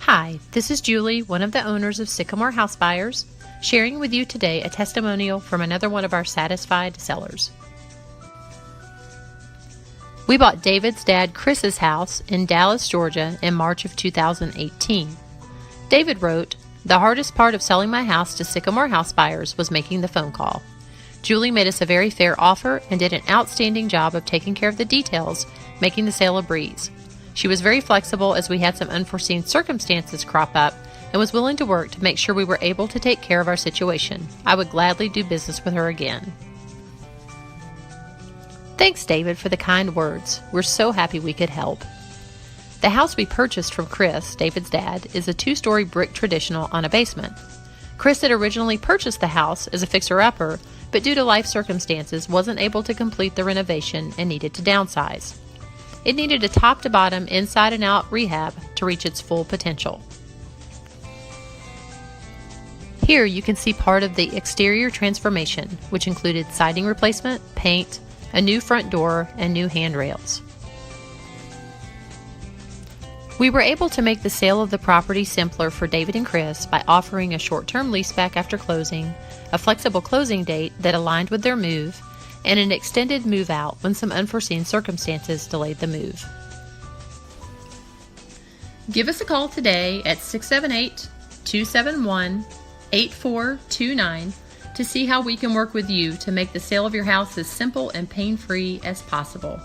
Hi, this is Julie, one of the owners of Sycamore House Buyers, sharing with you today a testimonial from another one of our satisfied sellers. We bought David's dad Chris's house in Dallas, Georgia in March of 2018. David wrote, "The hardest part of selling my house to Sycamore House Buyers was making the phone call. Julie made us a very fair offer and did an outstanding job of taking care of the details, making the sale a breeze. She was very flexible as we had some unforeseen circumstances crop up and was willing to work to make sure we were able to take care of our situation. I would gladly do business with her again." Thanks, David, for the kind words. We're so happy we could help. The house we purchased from Chris, David's dad, is a 2-story brick traditional on a basement. Chris had originally purchased the house as a fixer-upper, but due to life circumstances wasn't able to complete the renovation and needed to downsize. It needed a top-to-bottom, inside-and-out rehab to reach its full potential. Here you can see part of the exterior transformation, which included siding replacement, paint, a new front door, and new handrails. We were able to make the sale of the property simpler for David and Chris by offering a short-term leaseback after closing, a flexible closing date that aligned with their move, and an extended move-out when some unforeseen circumstances delayed the move. Give us a call today at 678-271-8429 to see how we can work with you to make the sale of your house as simple and pain-free as possible.